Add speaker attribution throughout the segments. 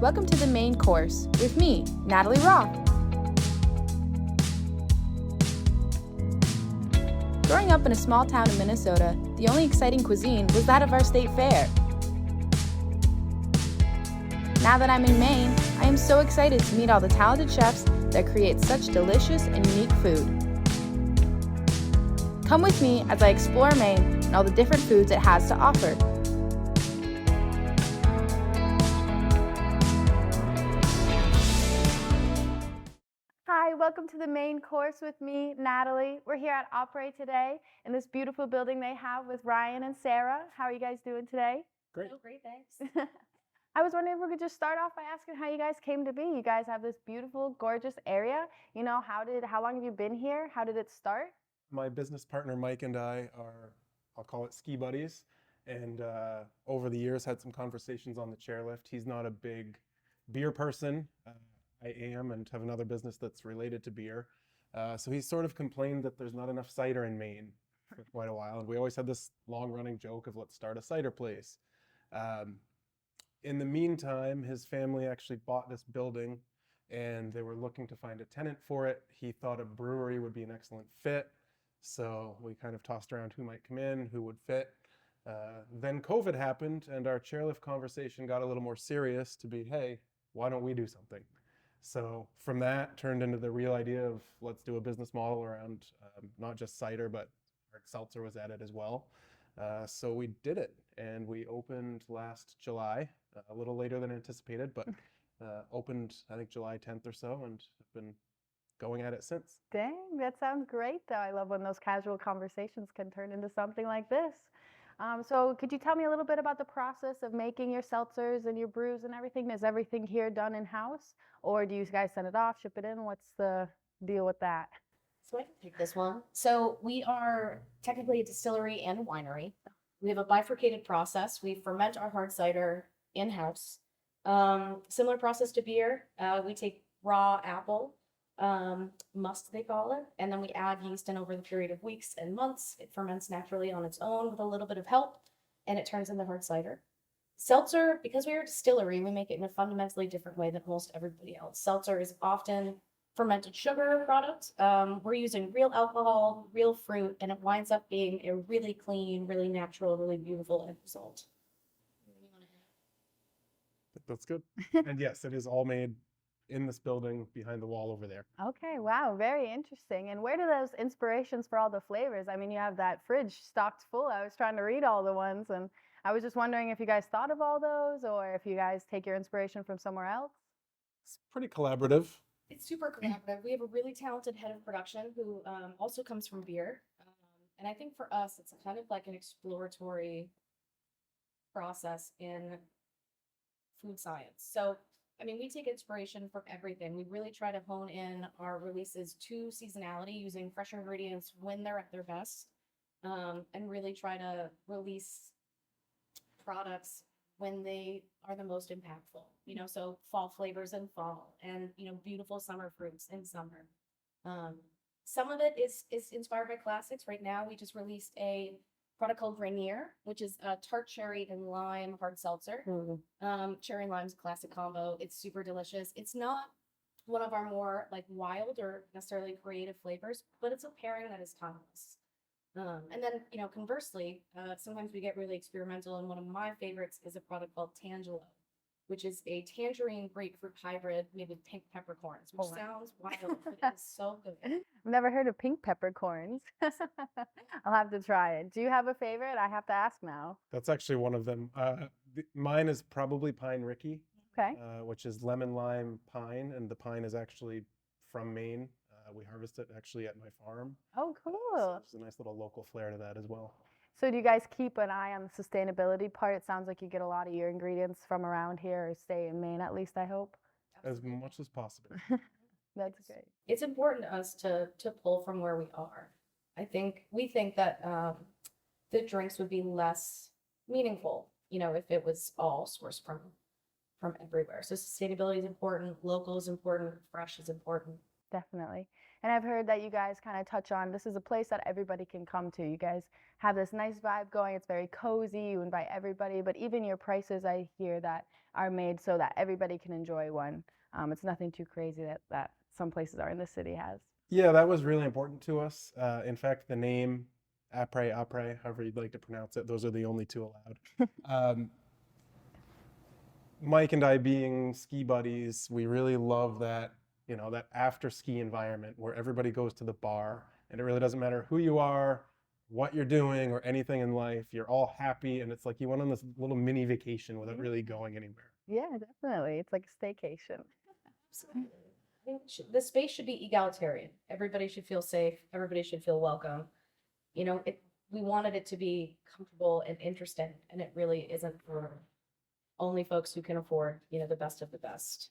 Speaker 1: Welcome to the Maine course with me, Natalie Roth. Growing up in a small town in Minnesota, the only exciting cuisine was that of our state fair. Now that I'm in Maine, I am so excited to meet all the talented chefs that create such delicious and unique food. Come with me as I explore Maine and all the different foods it has to offer. Hi, welcome to the Maine course with me, Natalie. We're here at Apres today in this beautiful building they have with Ryan and Sarah. How are you guys doing today?
Speaker 2: Great.
Speaker 3: Oh, great, thanks.
Speaker 1: I was wondering if we could just start off by asking how you guys came to be. You guys have this beautiful, gorgeous area. You know, how long have you been here? How did it start?
Speaker 2: My business partner Mike and I are, I'll call it ski buddies, and over the years had some conversations on the chairlift. He's not a big beer person. I am, and have another business that's related to beer. So he sort of complained that there's not enough cider in Maine for quite a while, and we always had this long-running joke of let's start a cider place. In the meantime, his family actually bought this building and they were looking to find a tenant for it. He thought a brewery would be an excellent fit. So we kind of tossed around who might come in, who would fit. Then COVID happened and our chairlift conversation got a little more serious to be, hey, why don't we do something? So from that turned into the real idea of let's do a business model around not just cider, but hard seltzer was added as well. So we did it and we opened last July, a little later than anticipated, but opened I think July 10th or so and have been going at it since.
Speaker 1: Dang, that sounds great though. I love when those casual conversations can turn into something like this. So could you tell me a little bit about the process of making your seltzers and your brews and everything? Is everything here done in-house or do you guys send it off, ship it in? What's the deal with that?
Speaker 3: So I can take this one. So we are technically a distillery and a winery. We have a bifurcated process. We ferment our hard cider in-house. Similar process to beer. We take raw apple, must they call it, and then we add yeast in over the period of weeks and months. It ferments naturally on its own with a little bit of help, and it turns into hard cider. Seltzer, because we're a distillery, we make it in a fundamentally different way than most everybody else. Seltzer is often fermented sugar product. We're using real alcohol, real fruit, and it winds up being a really clean, really natural, really beautiful end result.
Speaker 2: That's good. And yes, it is all made in this building behind the wall over there.
Speaker 1: Okay, wow, very interesting. And where do those inspirations for all the flavors? I mean, you have that fridge stocked full. I was trying to read all the ones, and I was just wondering if you guys thought of all those or if you guys take your inspiration from somewhere else.
Speaker 2: It's pretty collaborative.
Speaker 3: It's super collaborative. We have a really talented head of production who also comes from beer. And I think for us, it's kind of like an exploratory process in food science. So, I mean, we take inspiration from everything. We really try to hone in our releases to seasonality using fresh ingredients when they're at their best, and really try to release products when they are the most impactful, you know, so fall flavors in fall and, you know, beautiful summer fruits in summer. Some of it is inspired by classics. Right now, we just released a product called Rainier, which is a tart cherry and lime hard seltzer. Cherry and lime's a classic combo. It's super delicious. It's not one of our more like wild or necessarily creative flavors, but it's a pairing that is timeless. And then, you know, conversely, sometimes we get really experimental, and one of my favorites is a product called Tangelo, which is a tangerine grapefruit hybrid made with pink peppercorns, which sounds wild, but it is so good.
Speaker 1: I've never heard of pink peppercorns. I'll have to try it. Do you have a favorite? I have to ask now.
Speaker 2: That's actually one of them. Mine is probably Pine Ricky,
Speaker 1: Okay.
Speaker 2: which is lemon lime pine, and the pine is actually from Maine. We harvest it actually at my farm.
Speaker 1: Oh,
Speaker 2: So
Speaker 1: cool.
Speaker 2: there's a nice little local flair to that as well.
Speaker 1: So do you guys keep an eye on the sustainability part? It sounds like you get a lot of your ingredients from around here or stay in Maine, at least I hope.
Speaker 2: As much as possible.
Speaker 1: That's great.
Speaker 3: It's important to us to pull from where we are. We think that the drinks would be less meaningful, you know, if it was all sourced from everywhere. So sustainability is important, local is important, fresh is important.
Speaker 1: Definitely. And I've heard that you guys kind of touch on this is a place that everybody can come to. You guys have this nice vibe going. It's very cozy. You invite everybody, but even your prices, I hear that are made so that everybody can enjoy one. It's nothing too crazy that some places are in the city has.
Speaker 2: Yeah, that was really important to us. In fact, the name Apres, however you'd like to pronounce it, those are the only two allowed. Mike and I being ski buddies, we really love that, that after ski environment where everybody goes to the bar and it really doesn't matter who you are, what you're doing, or anything in life. You're all happy and it's like you went on this little mini vacation without really going anywhere.
Speaker 1: Yeah, definitely. It's like a staycation.
Speaker 3: Absolutely. I think the space should be egalitarian. Everybody should feel safe. Everybody should feel welcome. We wanted it to be comfortable and interesting, and it really isn't for only folks who can afford, the best of the best.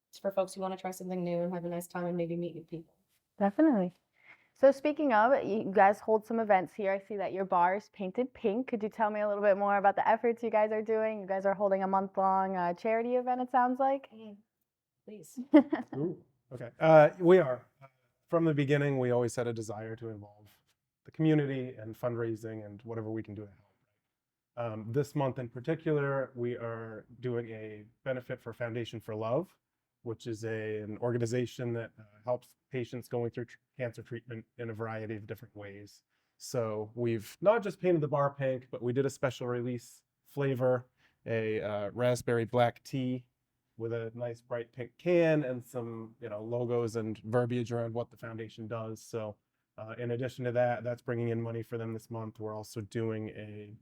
Speaker 3: It's for folks who want to try something new and have a nice time and maybe meet new people.
Speaker 1: Definitely. So speaking of, you guys hold some events here. I see that your bar is painted pink. Could you tell me a little bit more about the efforts you guys are doing? You guys are holding a month-long charity event, it sounds like.
Speaker 3: Please.
Speaker 2: Ooh, okay. We are. From the beginning, we always had a desire to involve the community and fundraising and whatever we can do to help. This month in particular, we are doing a benefit for Foundation for Love, which is an organization that helps patients going through cancer treatment in a variety of different ways. So we've not just painted the bar pink, but we did a special release flavor, a raspberry black tea with a nice bright pink can and some logos and verbiage around what the foundation does. So in addition to that, that's bringing in money for them this month. We're also doing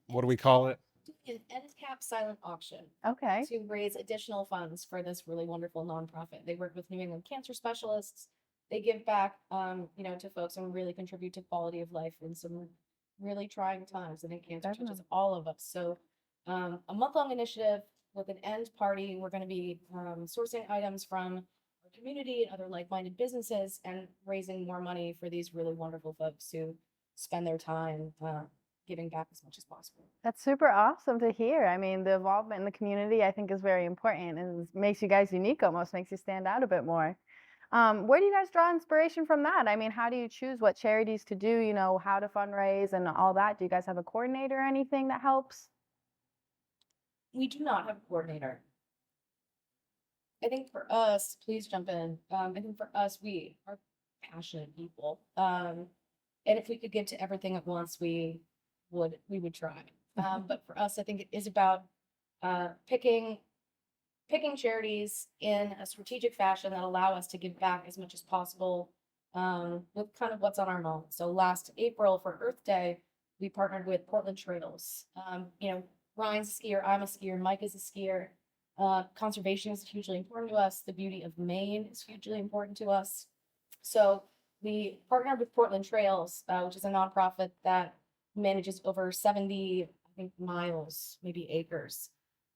Speaker 2: what do we call it?
Speaker 3: An end cap silent auction.
Speaker 1: Okay.
Speaker 3: To raise additional funds for this really wonderful nonprofit. They work with New England cancer specialists. They give back, to folks and really contribute to quality of life in some really trying times. I think cancer touches all of us. So a month-long initiative with an end party. We're going to be sourcing items from our community and other like-minded businesses and raising more money for these really wonderful folks who spend their time giving back as much as possible.
Speaker 1: That's super awesome to hear. I mean, the involvement in the community, I think, is very important and makes you guys unique, almost makes you stand out a bit more. Where do you guys draw inspiration from that? I mean, how do you choose what charities to do, how to fundraise and all that? Do you guys have a coordinator or anything that helps?
Speaker 3: We do not have a coordinator. I think for us, please jump in. I think for us, we are passionate people. And if we could give to everything at once, we would try. But for us, I think it is about picking charities in a strategic fashion that allow us to give back as much as possible with kind of what's on our mind. So last April for Earth Day, we partnered with Portland Trails. Ryan's a skier, I'm a skier, Mike is a skier. Conservation is hugely important to us. The beauty of Maine is hugely important to us. So we partnered with Portland Trails, which is a nonprofit that manages over 70, I think, miles, maybe acres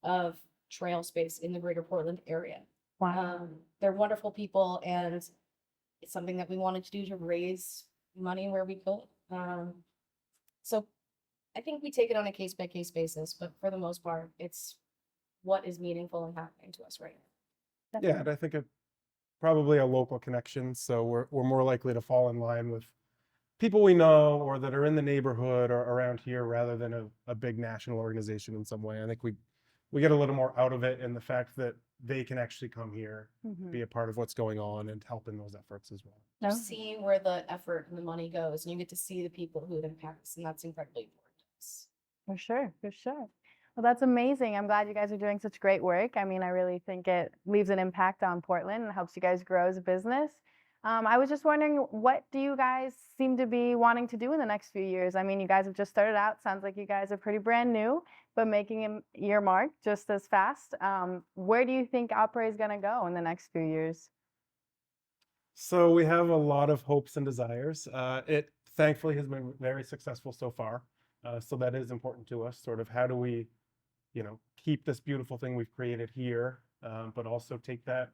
Speaker 3: of trail space in the greater Portland area.
Speaker 1: Wow.
Speaker 3: They're wonderful people, and it's something that we wanted to do to raise money where we could. So I think we take it on a case-by-case basis, but for the most part, it's what is meaningful and happening to us right now.
Speaker 2: Yeah, and I think it probably a local connection, so we're more likely to fall in line with people we know or that are in the neighborhood or around here rather than a big national organization in some way. I think we get a little more out of it in the fact that they can actually come here, be a part of what's going on and help in those efforts as well.
Speaker 3: You see where the effort and the money goes, and you get to see the people who it impacts, and that's incredibly important to us.
Speaker 1: For sure, for sure. Well, that's amazing. I'm glad you guys are doing such great work. I mean, I really think it leaves an impact on Portland and helps you guys grow as a business. I was just wondering, what do you guys seem to be wanting to do in the next few years? I mean, you guys have just started out. Sounds like you guys are pretty brand new, but making your mark just as fast. Where do you think Apres is going to go in the next few years?
Speaker 2: So we have a lot of hopes and desires. It thankfully has been very successful so far. So that is important to us. Sort of how do we, keep this beautiful thing we've created here, but also take that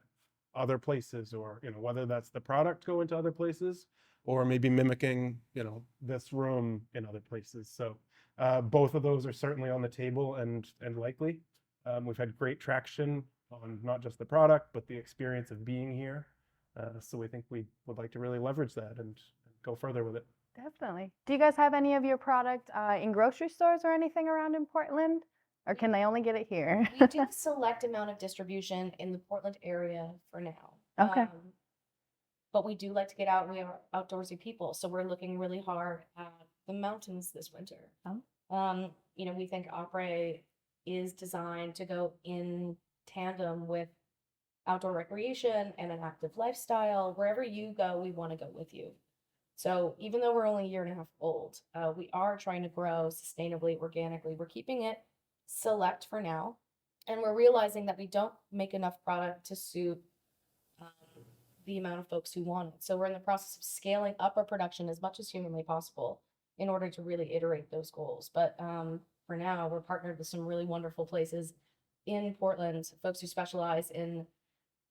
Speaker 2: other places, or whether that's the product going to other places or maybe mimicking this room in other places. So both of those are certainly on the table and likely. We've had great traction on not just the product but the experience of being here. So we think we would like to really leverage that and go further with it.
Speaker 1: Definitely. Do you guys have any of your product in grocery stores or anything around in Portland? Or can they only get it here?
Speaker 3: We do a select amount of distribution in the Portland area for now.
Speaker 1: Okay.
Speaker 3: But we do like to get out. We are outdoorsy people, so we're looking really hard at the mountains this winter.
Speaker 1: Oh.
Speaker 3: We think Apres is designed to go in tandem with outdoor recreation and an active lifestyle. Wherever you go, we want to go with you. So even though we're only a year and a half old, we are trying to grow sustainably, organically. We're keeping it select for now, and we're realizing that we don't make enough product to suit the amount of folks who want it. So we're in the process of scaling up our production as much as humanly possible in order to really iterate those goals. But for now, we're partnered with some really wonderful places in Portland, folks who specialize in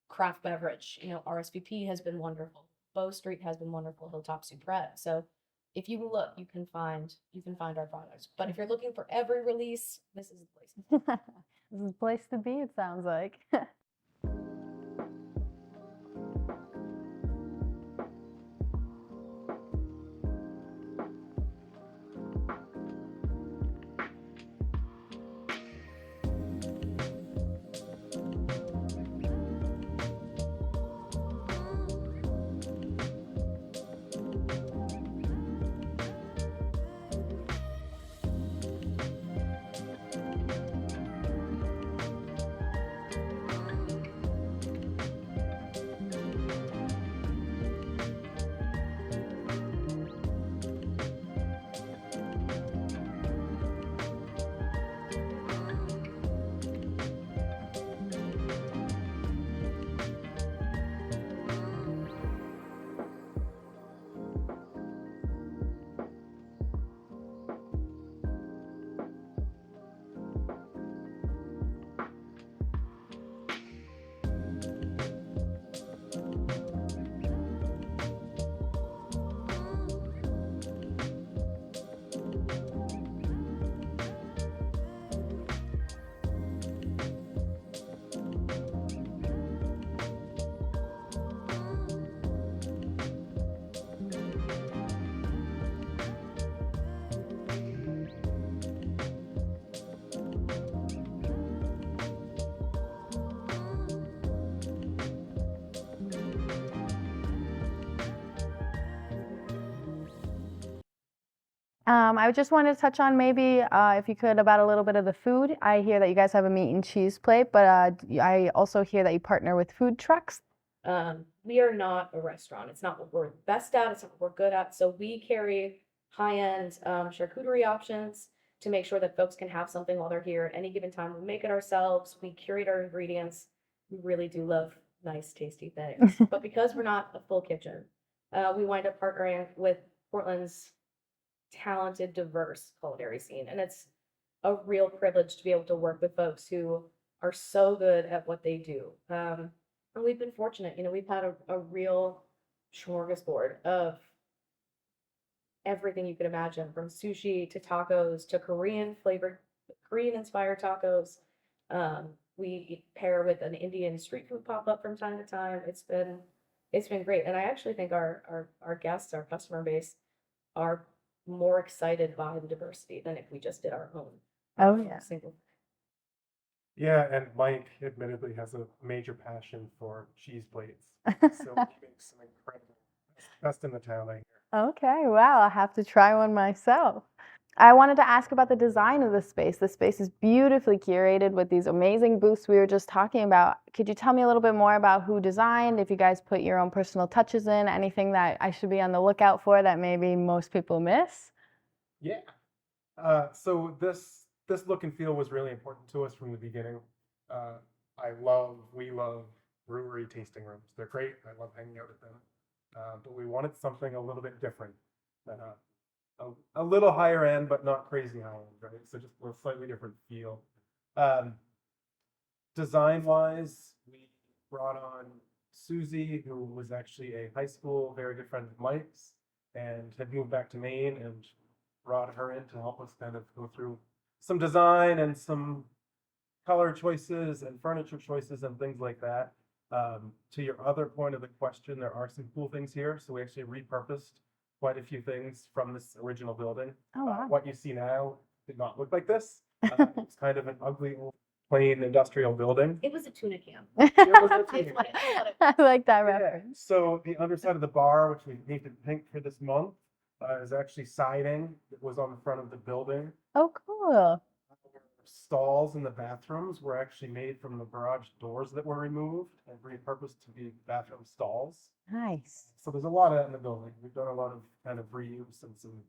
Speaker 3: craft beverage. RSVP has been wonderful. Bow Street has been wonderful. Hilltop Supret. So if you look, you can find our products. But if you're looking for every release, this is the place.
Speaker 1: This is the place to be, it sounds like. I just wanted to touch on maybe if you could about a little bit of the food. I hear that you guys have a meat and cheese plate, but I also hear that you partner with food trucks.
Speaker 3: We are not a restaurant. It's not what we're best at. It's not what we're good at. So we carry high-end charcuterie options to make sure that folks can have something while they're here at any given time. We make it ourselves. We curate our ingredients. We really do love nice, tasty things. But because we're not a full kitchen, we wind up partnering with Portland's talented, diverse culinary scene. And it's a real privilege to be able to work with folks who are so good at what they do. And we've been fortunate. We've had a real smorgasbord of everything you could imagine, from sushi to tacos to Korean inspired tacos. We pair with an Indian street food pop-up from time to time. It's been great. And I actually think our guests, our customer base, are more excited by the diversity than if we just did our own.
Speaker 1: Oh, yeah.
Speaker 3: Single.
Speaker 2: Yeah, and Mike admittedly has a major passion for cheese plates. So he makes some incredible, best in the town, I hear.
Speaker 1: Okay, wow, I'll have to try one myself. I wanted to ask about the design of the space. The space is beautifully curated with these amazing booths we were just talking about. Could you tell me a little bit more about who designed, if you guys put your own personal touches in, anything that I should be on the lookout for that maybe most people miss?
Speaker 2: Yeah. So this look and feel was really important to us from the beginning. We love brewery tasting rooms. They're great. I love hanging out at them. But we wanted something a little bit different. A little higher end, but not crazy high end, right? So just a slightly different feel. Design wise, we brought on Susie, who was actually a high school very good friend of Mike's and had moved back to Maine, and brought her in to help us kind of go through some design and some color choices and furniture choices and things like that. To your other point of the question, there are some cool things here. So we actually repurposed quite a few things from this original building.
Speaker 1: Oh, wow.
Speaker 2: What you see now did not look like this. It's kind of an ugly, old, plain industrial building.
Speaker 3: It was a tuna can.
Speaker 2: It was a
Speaker 3: It's
Speaker 2: tuna
Speaker 3: what it-
Speaker 2: can.
Speaker 3: it's what it-
Speaker 1: I like that
Speaker 2: Yeah,
Speaker 1: reference.
Speaker 2: so the underside of the bar, which we painted pink for this month, is actually siding that was on the front of the building.
Speaker 1: Oh, cool.
Speaker 2: Stalls in the bathrooms were actually made from the garage doors that were removed and repurposed to be bathroom stalls.
Speaker 1: Nice.
Speaker 2: So there's a lot of that in the building. We've done a lot of kind of reuse and some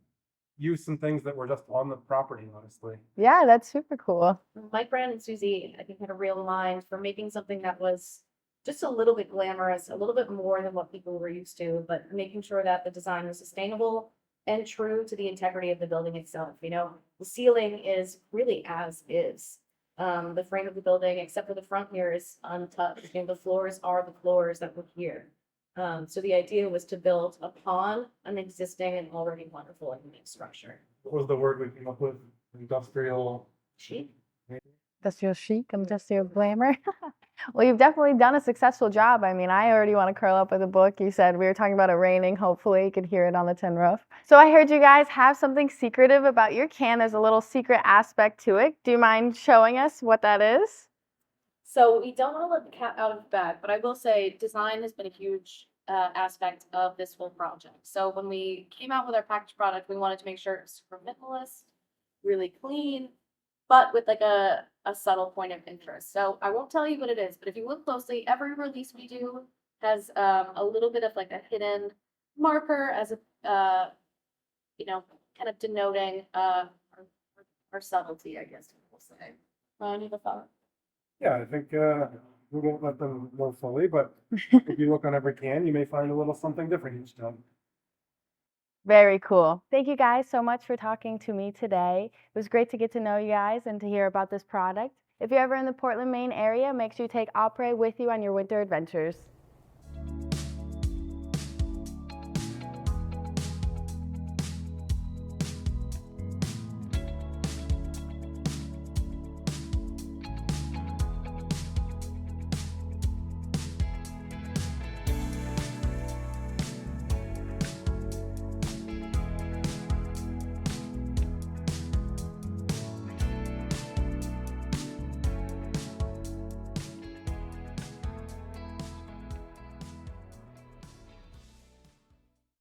Speaker 2: things that were just on the property, honestly.
Speaker 1: Yeah, that's super cool.
Speaker 3: Mike, Brand, and Susie, I think, had a real mind for making something that was just a little bit glamorous, a little bit more than what people were used to, but making sure that the design was sustainable and true to the integrity of the building itself. You know, the ceiling is really as is. The frame of the building, except for the front here, is untouched. You know, the floors are the floors that were here. So the idea was to build upon an existing and already wonderful and unique structure.
Speaker 2: What was the word we came up with? Industrial.
Speaker 3: Chic.
Speaker 1: Industrial chic, industrial glamour. Well, you've definitely done a successful job. I mean, I already want to curl up with a book. You said we were talking about it raining. Hopefully, you could hear it on the tin roof. So I heard you guys have something secretive about your can. There's a little secret aspect to it. Do you mind showing us what that is?
Speaker 3: So we don't want to let the cat out of the bag, but I will say design has been a huge aspect of this whole project. So when we came out with our packaged product, we wanted to make sure it was super minimalist, really clean, but with like a subtle point of interest. So I won't tell you what it is, but if you look closely, every release we do has a little bit of like a hidden marker as a, you know, kind of denoting our subtlety, I guess we'll say. Any other thought?
Speaker 2: Yeah, I think we won't let them know fully, but if you look on every can, you may find a little something different each time.
Speaker 1: Very cool. Thank you guys so much for talking to me today. It was great to get to know you guys and to hear about this product. If you're ever in the Portland, Maine area, make sure you take Apres with you on your winter adventures.